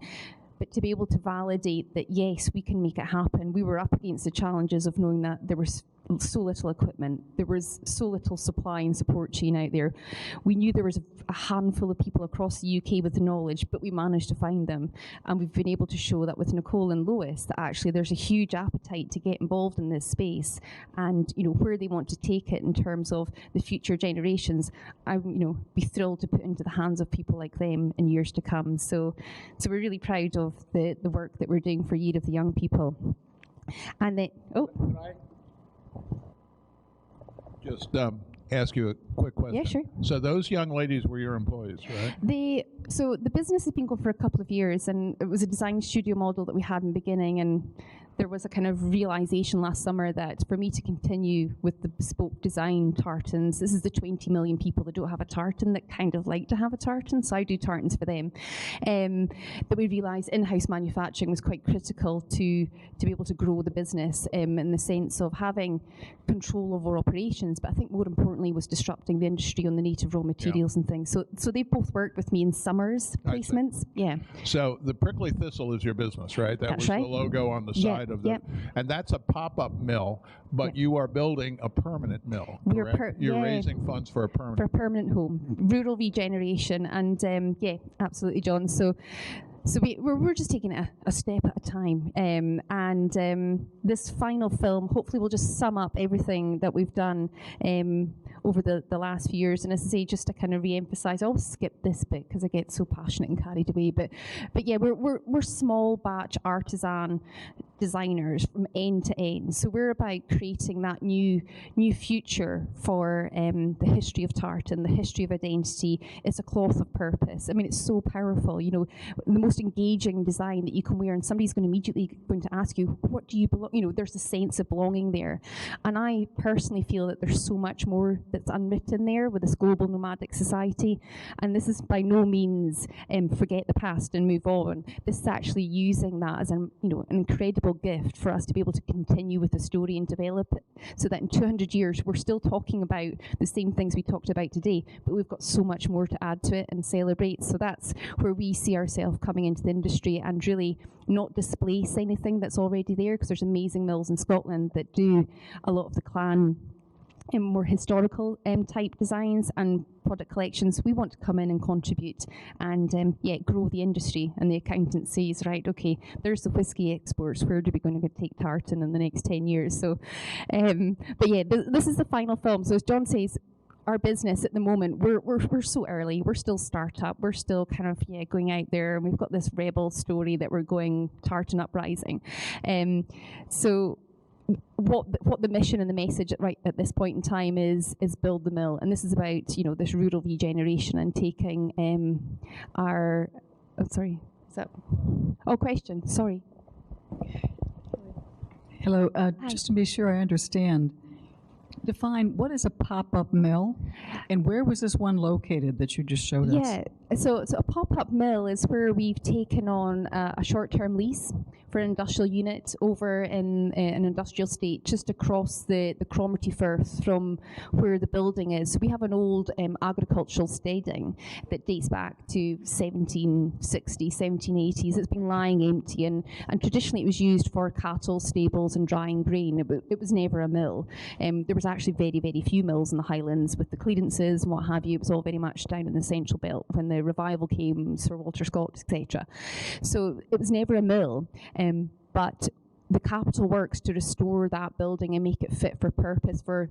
But to be able to validate that, yes, we can make it happen. We were up against the challenges of knowing that there was so little equipment. There was so little supply and support chain out there. We knew there was a handful of people across the UK with the knowledge, but we managed to find them. And we've been able to show that with Nicole and Lois, that actually there's a huge appetite to get involved in this space, and, you know, where they want to take it in terms of the future generations. I, you know, be thrilled to put into the hands of people like them in years to come. So we're really proud of the work that we're doing for Year of the Young People. And then, Can I just ask you a quick question? Yeah, sure. So those young ladies were your employees, right? So the business has been going for a couple of years, and it was a design studio model that we had in the beginning, and there was a kind of realization last summer that for me to continue with the bespoke design tartans, this is the 20 million people that don't have a tartan that kind of like to have a tartan, so I do tartans for them, that we realized in-house manufacturing was quite critical to be able to grow the business, in the sense of having control over operations, but I think more importantly was disrupting the industry on the native raw materials and things. So they both worked with me in Summers placements. Yeah. So the Prickly Thistle is your business, right? That's was right. The logo on the side of the, and that's a pop-up mill, but you are building a permanent mill, correct? You're raising funds for a permanent. For a permanent home, rural regeneration, and yeah, absolutely, John. So we're just taking it a step at a time, and this final film hopefully will just sum up everything that we've done over the last few years. And as I say, just to kind of re-emphasize, I'll skip this bit because I get so passionate and carried away. But yeah, we're small batch artisan designers from end to end. So we're about creating that new future for the history of tartan, the history of identity. It's a cloth of purpose. I mean, it's so powerful. You know, the most engaging design that you can wear, and somebody's immediately going to ask you, what do you belong? You know, there's a sense of belonging there. And I personally feel that there's so much more that's unwritten there with this global nomadic society. And this is by no means forget the past and move on. This is actually using that as an incredible gift for us to be able to continue with the story and develop it, so that in 200 years we're still talking about the same things we talked about today, but we've got so much more to add to it and celebrate. So that's where we see ourselves coming into the industry and really not displace anything that's already there, because there's amazing mills in Scotland that do a lot of the clan and more historical type designs and product collections. We want to come in and contribute and grow the industry. And the accountant says, right, okay, there's the whiskey exports. Where are we going to take tartan in the next 10 years? So, but yeah, this is the final film. So as John says, our business at the moment, we're so early. We're still startup. We're still kind of going out there, and we've got this rebel story that we're going tartan uprising. So what the mission and the message right at this point in time is build the mill, and this is about this rural regeneration and taking question. Sorry. Hello. Just to be sure I understand, define what is a pop-up mill, and where was this one located that you just showed us? Yeah, So a pop-up mill is where we've taken on a short-term lease for an industrial unit over in an industrial estate just across the Cromarty Firth from where the building is. So we have an old agricultural steading that dates back to 1760s, 1780s. It's been lying empty, and traditionally it was used for cattle stables and drying grain. It was never a mill. There was actually very, very few mills in the Highlands with the clearances and what have you. It was all very much down in the Central Belt when the revival came, Sir Walter Scott, etc. So it was never a mill. But the capital works to restore that building and make it fit for purpose for,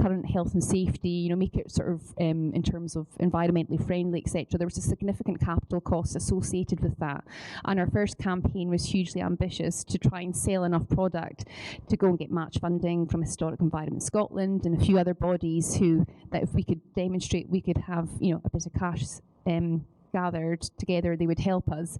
current health and safety, make it sort of in terms of environmentally friendly, etc. There was a significant capital cost associated with that. And our first campaign was hugely ambitious to try and sell enough product to go and get match funding from Historic Environment Scotland and a few other bodies that if we could demonstrate we could have, a bit of cash gathered together, they would help us.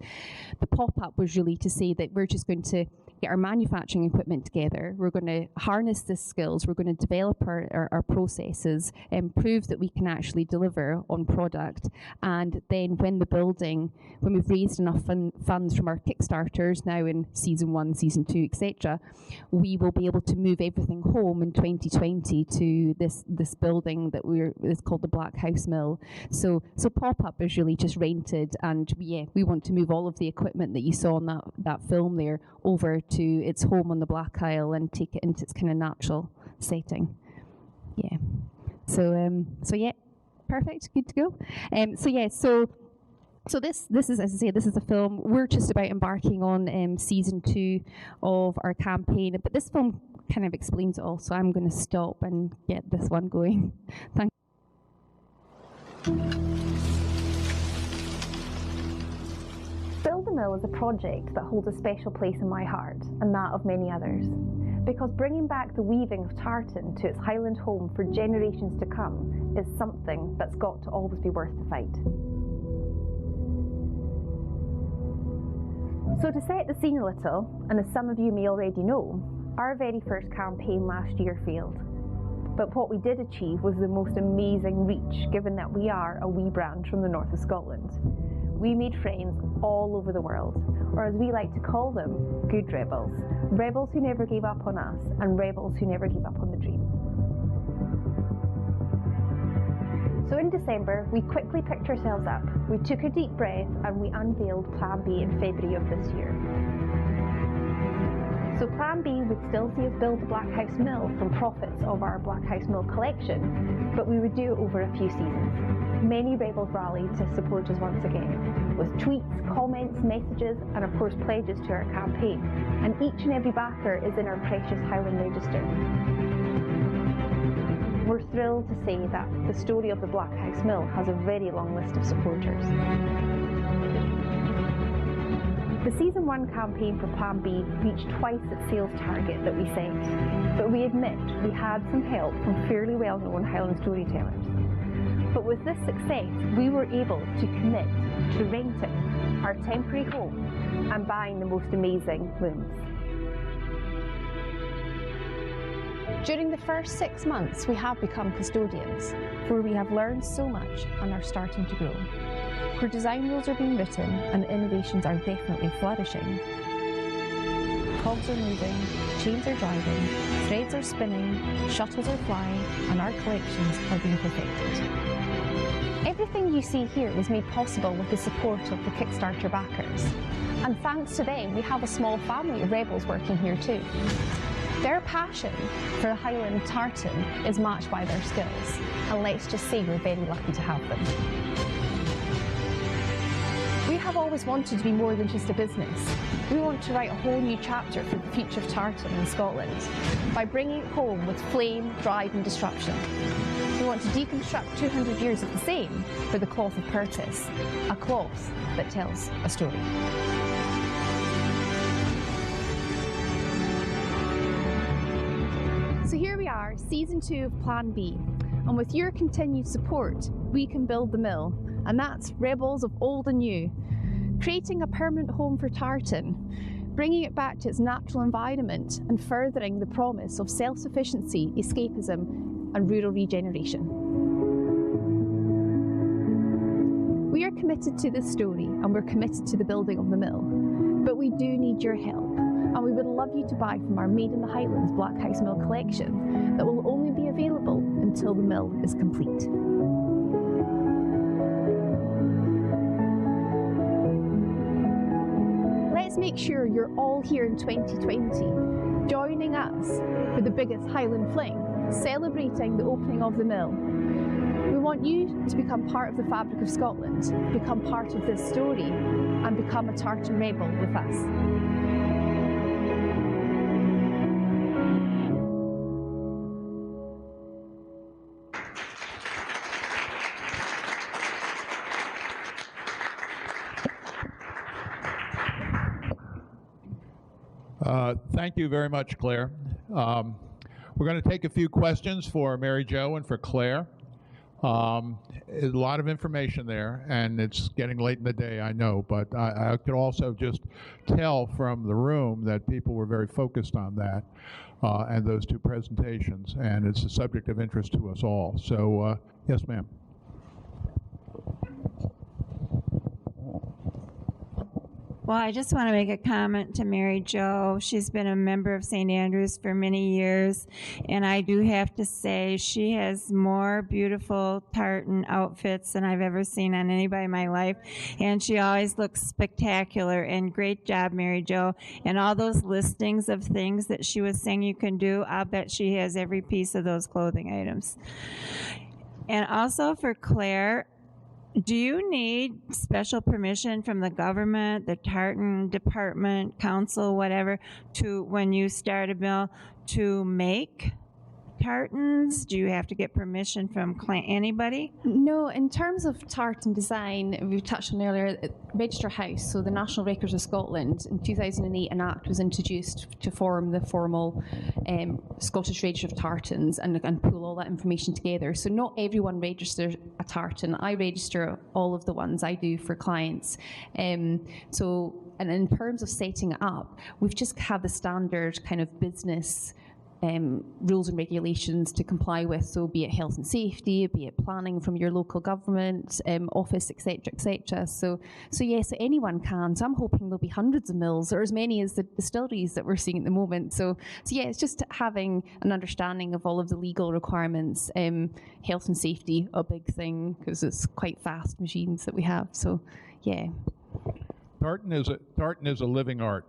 The pop-up was really to say that we're just going to get our manufacturing equipment together, we're going to harness the skills, we're going to develop our processes and prove that we can actually deliver on product. And then when we've raised enough funds from our Kickstarters, now in season 1, season 2, etc., we will be able to move everything home in 2020 to this building that is called the Black House Mill. So pop-up is really just rented, and we want to move all of the equipment that you saw in that film there over to its home on the Black Isle and take it into its kind of natural setting. Yeah. So perfect, good to go. So this is, as I say, this is a film. We're just about embarking on season 2 of our campaign, but this film kind of explains it all. So I'm going to stop and get this one going. Thank you. Build the Mill is a project that holds a special place in my heart, and that of many others, because bringing back the weaving of tartan to its Highland home for generations to come is something that's got to always be worth the fight. So to set the scene a little, and as some of you may already know, our very first campaign last year failed. But what we did achieve was the most amazing reach, given that we are a wee brand from the north of Scotland. We made friends all over the world, or as we like to call them, good rebels. Rebels who never gave up on us, and rebels who never gave up on the dream. So in December, we quickly picked ourselves up, we took a deep breath, and we unveiled Plan B in February of this year. So Plan B would still see us build the Black House Mill from profits of our Black House Mill collection, but we would do it over a few seasons. Many rebels rallied to support us once again, with tweets, comments, messages, and of course pledges to our campaign. And each and every backer is in our precious Highland Register. We're thrilled to say that the story of the Black House Mill has a very long list of supporters. The Season 1 campaign for Plan B reached twice its sales target that we set, but we admit we had some help from fairly well-known Highland storytellers. But with this success, we were able to commit to renting our temporary home and buying the most amazing looms. During the first 6 months, we have become custodians, where we have learned so much and are starting to grow, where design rules are being written and innovations are definitely flourishing. Cogs are moving, chains are driving, threads are spinning, shuttles are flying, and our collections are being perfected. Everything you see here was made possible with the support of the Kickstarter backers. And thanks to them, we have a small family of rebels working here too. Their passion for Highland tartan is matched by their skills, and let's just say we're very lucky to have them. We have always wanted to be more than just a business. We want to write a whole new chapter for the future of tartan in Scotland by bringing it home with flame, drive and disruption. We want to deconstruct 200 years of the same for the cloth of purpose, a cloth that tells a story. So here we are, Season 2 of Plan B, and with your continued support, we can build the mill, and that's rebels of old and new, creating a permanent home for tartan, bringing it back to its natural environment and furthering the promise of self-sufficiency, escapism and rural regeneration. We are committed to this story and we're committed to the building of the mill, but we do need your help, and we would love you to buy from our Made in the Highlands Black House Mill collection that will only be available until the mill is complete. Let's make sure you're all here in 2020, joining us for the biggest Highland Fling, celebrating the opening of the mill. We want you to become part of the fabric of Scotland, become part of this story, and become a tartan rebel with us. Thank you very much, Claire. We're going to take a few questions for Mary Jo and for Claire. A lot of information there, and it's getting late in the day, I know, but I could also just tell from the room that people were very focused on that and those two presentations, and it's a subject of interest to us all. So, yes, ma'am. Well, I just want to make a comment to Mary Jo. She's been a member of St. Andrews for many years, and I do have to say she has more beautiful tartan outfits than I've ever seen on anybody in my life, and she always looks spectacular. And great job, Mary Jo. And all those listings of things that she was saying you can do, I'll bet she has every piece of those clothing items. And also for Claire, do you need special permission from the government, the tartan department, council, whatever, to when you start a mill to make tartans? Do you have to get permission from anybody? No, in terms of tartan design, we touched on earlier, Register House, so the National Records of Scotland, in 2008 an act was introduced to form the formal Scottish Register of Tartans and pull all that information together. So not everyone registers a tartan. I register all of the ones I do for clients. And in terms of setting it up, we've just had the standard kind of business rules and regulations to comply with, so be it health and safety, be it planning from your local government office, etc., etc. So yes, anyone can. So I'm hoping there'll be hundreds of mills, or as many as the distilleries that we're seeing at the moment. So yeah, it's just having an understanding of all of the legal requirements. Health and safety, a big thing, because it's quite fast machines that we have. So yeah. Tartan is a living art.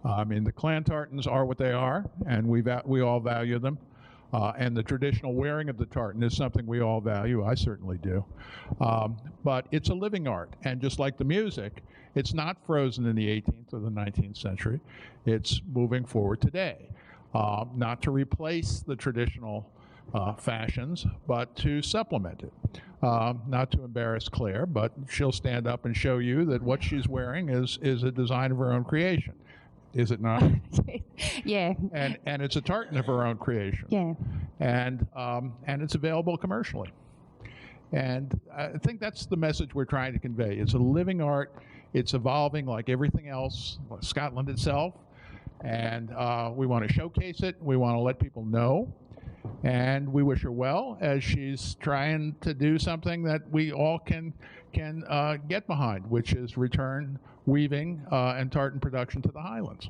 I mean, the clan tartans are what they are, and we all value them. And the traditional wearing of the tartan is something we all value. I certainly do. But it's a living art, and just like the music, it's not frozen in the 18th or the 19th century. It's moving forward today, not to replace the traditional fashions, but to supplement it. Not to embarrass Claire, but she'll stand up and show you that what she's wearing is a design of her own creation. Is it not? Yeah. And it's a tartan of her own creation. Yeah. And it's available commercially. And I think that's the message we're trying to convey. It's a living art. It's evolving like everything else, like Scotland itself. And we want to showcase it. We want to let people know. And we wish her well as she's trying to do something that we all can get behind, which is return weaving and tartan production to the Highlands.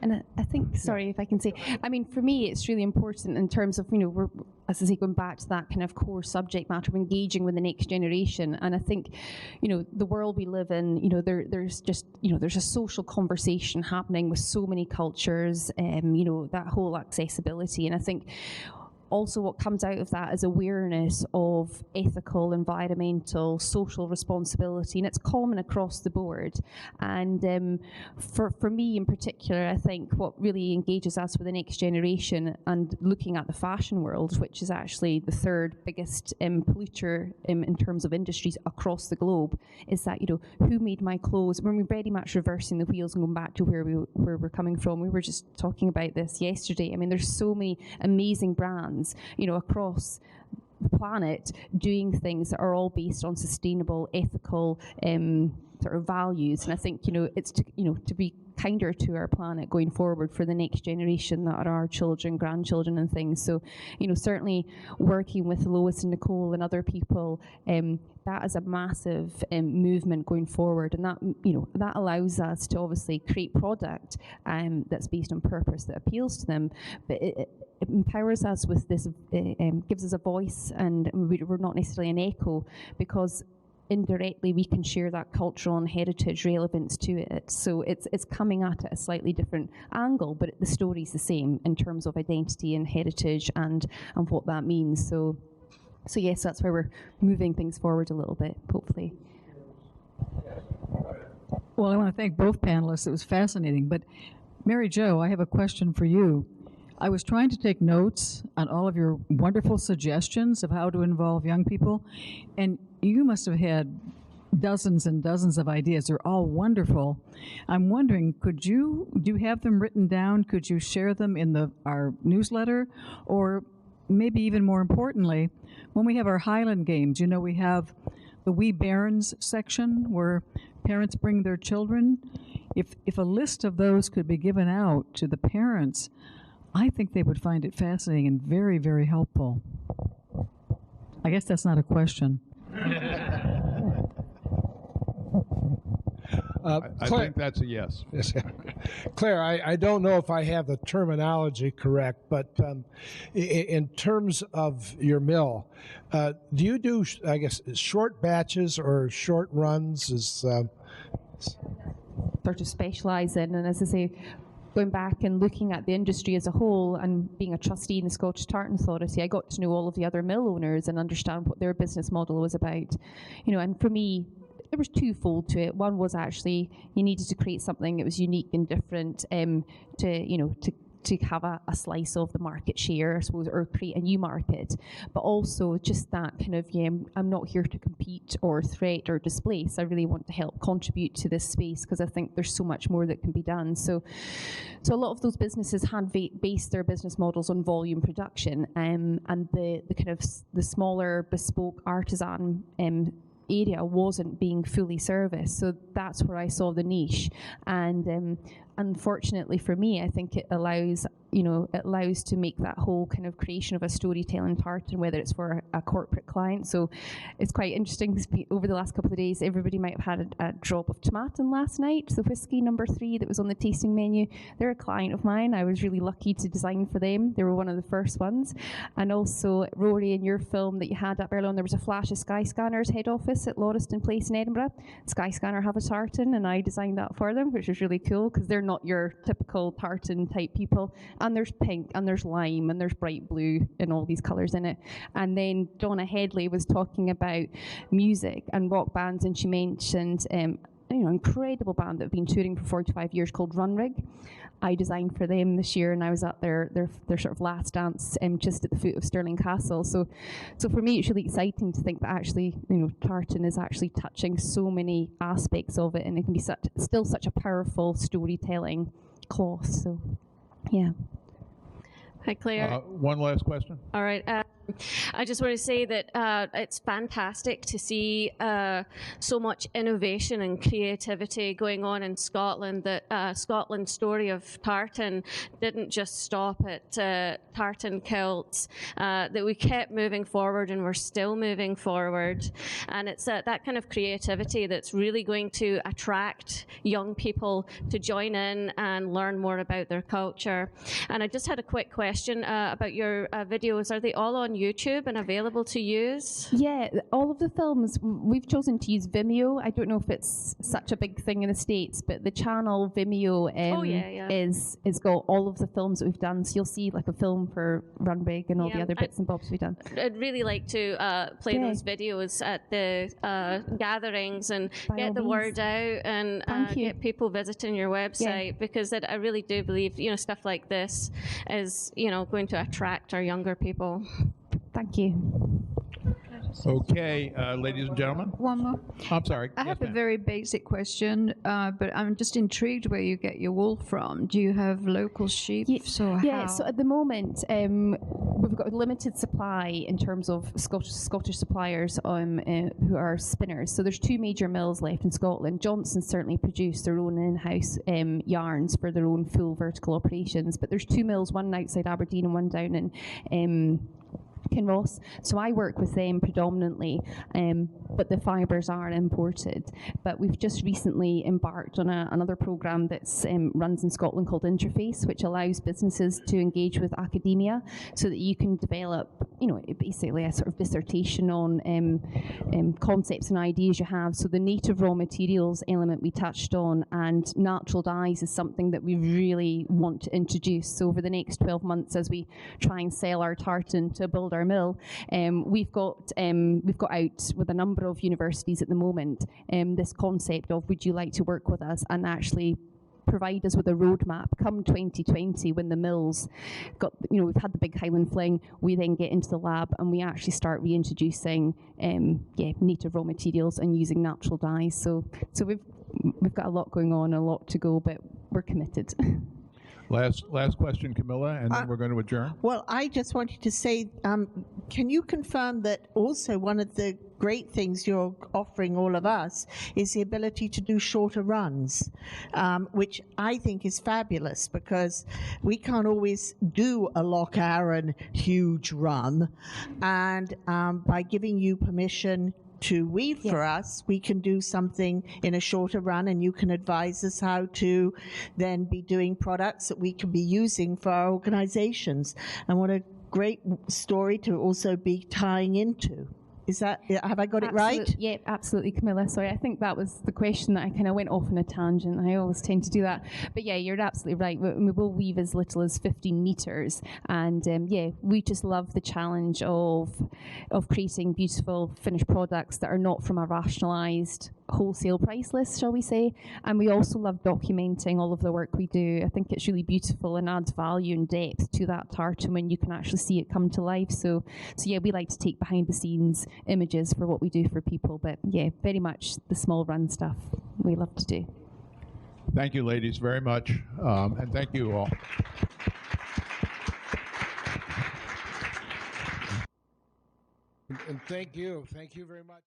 And I think, sorry if I can say, I mean, for me, it's really important in terms of, we're, as I say, going back to that kind of core subject matter of engaging with the next generation. And I think, the world we live in, there's just, there's a social conversation happening with so many cultures, that whole accessibility. And I think also what comes out of that is awareness of ethical, environmental, social responsibility, and it's common across the board. And for me in particular, I think what really engages us with the next generation and looking at the fashion world, which is actually the third biggest polluter in terms of industries across the globe, is that, who made my clothes? When we're very much reversing the wheels and going back to where we're coming from. We were just talking about this yesterday. I mean, there's so many amazing brands across the planet doing things that are all based on sustainable, ethical sort of values. And I think, it's to be kinder to our planet going forward for the next generation that are our children, grandchildren and things. So, certainly working with Lois and Nicole and other people, that is a massive movement going forward, and that that allows us to obviously create product that's based on purpose, that appeals to them, but it empowers us with this, gives us a voice, and we're not necessarily an echo, because indirectly we can share that cultural and heritage relevance to it. So it's coming at it a slightly different angle, but the story's the same in terms of identity and heritage and what that means. So yes, that's where we're moving things forward a little bit, hopefully. Well, I want to thank both panelists. It was fascinating. But Mary Jo, I have a question for you. I was trying to take notes on all of your wonderful suggestions of how to involve young people, and you must have had dozens and dozens of ideas. They're all wonderful. I'm wondering, do you have them written down? Could you share them in our newsletter? Or maybe even more importantly, when we have our Highland Games, we have the Wee Bairns section where parents bring their children. If a list of those could be given out to the parents, I think they would find it fascinating and very, very helpful. I guess that's not a question. I think that's a yes. Claire, I don't know if I have the terminology correct, but in terms of your mill, do you do, I guess, short batches or short runs? Sort of specialise in, and as I say, going back and looking at the industry as a whole and being a trustee in the Scottish Tartan Authority, I got to know all of the other mill owners and understand what their business model was about. And for me, there was twofold to it. One was actually you needed to create something that was unique and different to have a slice of the market share, I suppose, or create a new market. But also just that kind of, I'm not here to compete or threat or displace. I really want to help contribute to this space because I think there's so much more that can be done. So a lot of those businesses had based their business models on volume production, and the kind of the smaller bespoke artisan area wasn't being fully serviced. So that's where I saw the niche. And unfortunately for me, I think it allows to make that whole kind of creation of a storytelling tartan, whether it's for a corporate client. So it's quite interesting. Over the last couple of days, everybody might have had a drop of tomatin last night. So whiskey number 3 that was on the tasting menu, they're a client of mine. I was really lucky to design for them. They were one of the first ones. And also, Rory, in your film that you had up earlier on, there was a flash of Skyscanner's head office at Lauriston Place in Edinburgh. Skyscanner have a tartan, and I designed that for them, which was really cool because they're not your typical tartan type people. And there's pink, and there's lime, and there's bright blue, and all these colours in it. And then Donna Headley was talking about music and rock bands, and she mentioned incredible band that have been touring for 45 years called Runrig. I designed for them this year, and I was at their sort of last dance just at the foot of Stirling Castle. So for me, it's really exciting to think that actually, tartan is actually touching so many aspects of it, and it can be still such a powerful storytelling cloth. So, yeah. Hi, Claire. One last question. All right. I just want to say that it's fantastic to see so much innovation and creativity going on in Scotland, that Scotland's story of tartan didn't just stop at tartan kilts, that we kept moving forward and we're still moving forward. And it's that kind of creativity that's really going to attract young people to join in and learn more about their culture. And I just had a quick question about your videos. Are they all on YouTube and available to use? Yeah, all of the films, we've chosen to use Vimeo. I don't know if it's such a big thing in the States, but the channel Vimeo is got all of the films that we've done. So you'll see like a film for Runrig and all the other bits and bobs we've done. I'd really like to play those videos at the gatherings and get the word out and get people visiting your website, because I really do believe stuff like this is going to attract our younger people. Thank you. Okay, ladies and gentlemen. One more. I'm sorry. I Yes, have a ma'am. very basic question, but I'm just intrigued where you get your wool from. Do you have local sheep? Yeah, so at the moment, we've got a limited supply in terms of Scottish suppliers who are spinners. So there's two major mills left in Scotland. Johnson certainly produce their own in-house yarns for their own full vertical operations, but there's two mills, one outside Aberdeen and one down in Kinross. So I work with them predominantly, but the fibres are imported. But we've just recently embarked on another programme that's runs in Scotland called Interface, which allows businesses to engage with academia so that you can develop, basically a sort of dissertation on concepts and ideas you have. So the native raw materials element we touched on, and natural dyes is something that we really want to introduce. So over the next 12 months, as we try and sell our tartan to build our mill, we've got out with a number of universities at the moment this concept of, would you like to work with us and actually provide us with a roadmap come 2020 when the mills got, we've had the big Highland Fling, we then get into the lab and we actually start reintroducing native raw materials and using natural dyes. So we've got a lot going on, a lot to go, but we're committed. Last question, Camilla, and then we're going to adjourn. Well, I just wanted to say, can you confirm that also one of the great things you're offering all of us is the ability to do shorter runs, which I think is fabulous because we can't always do a Loch Arran huge run, and by giving you permission to weave for us, we can do something in a shorter run, and you can advise us how to then be doing products that we can be using for our organizations. And what a great story to also be tying into. Is that, have I got it right? Yeah, absolutely, Camilla. Sorry, I think that was the question that I kind of went off on a tangent. I always tend to do that. But yeah, you're absolutely right. We will weave as little as 15 meters. And we just love the challenge of creating beautiful finished products that are not from a rationalized wholesale price list, shall we say. And we also love documenting all of the work we do. I think it's really beautiful and adds value and depth to that tartan when you can actually see it come to life. So yeah, we like to take behind the scenes images for what we do for people, but yeah, very much the small run stuff we love to do. Thank you, ladies, very much, and thank you all. And thank you very much.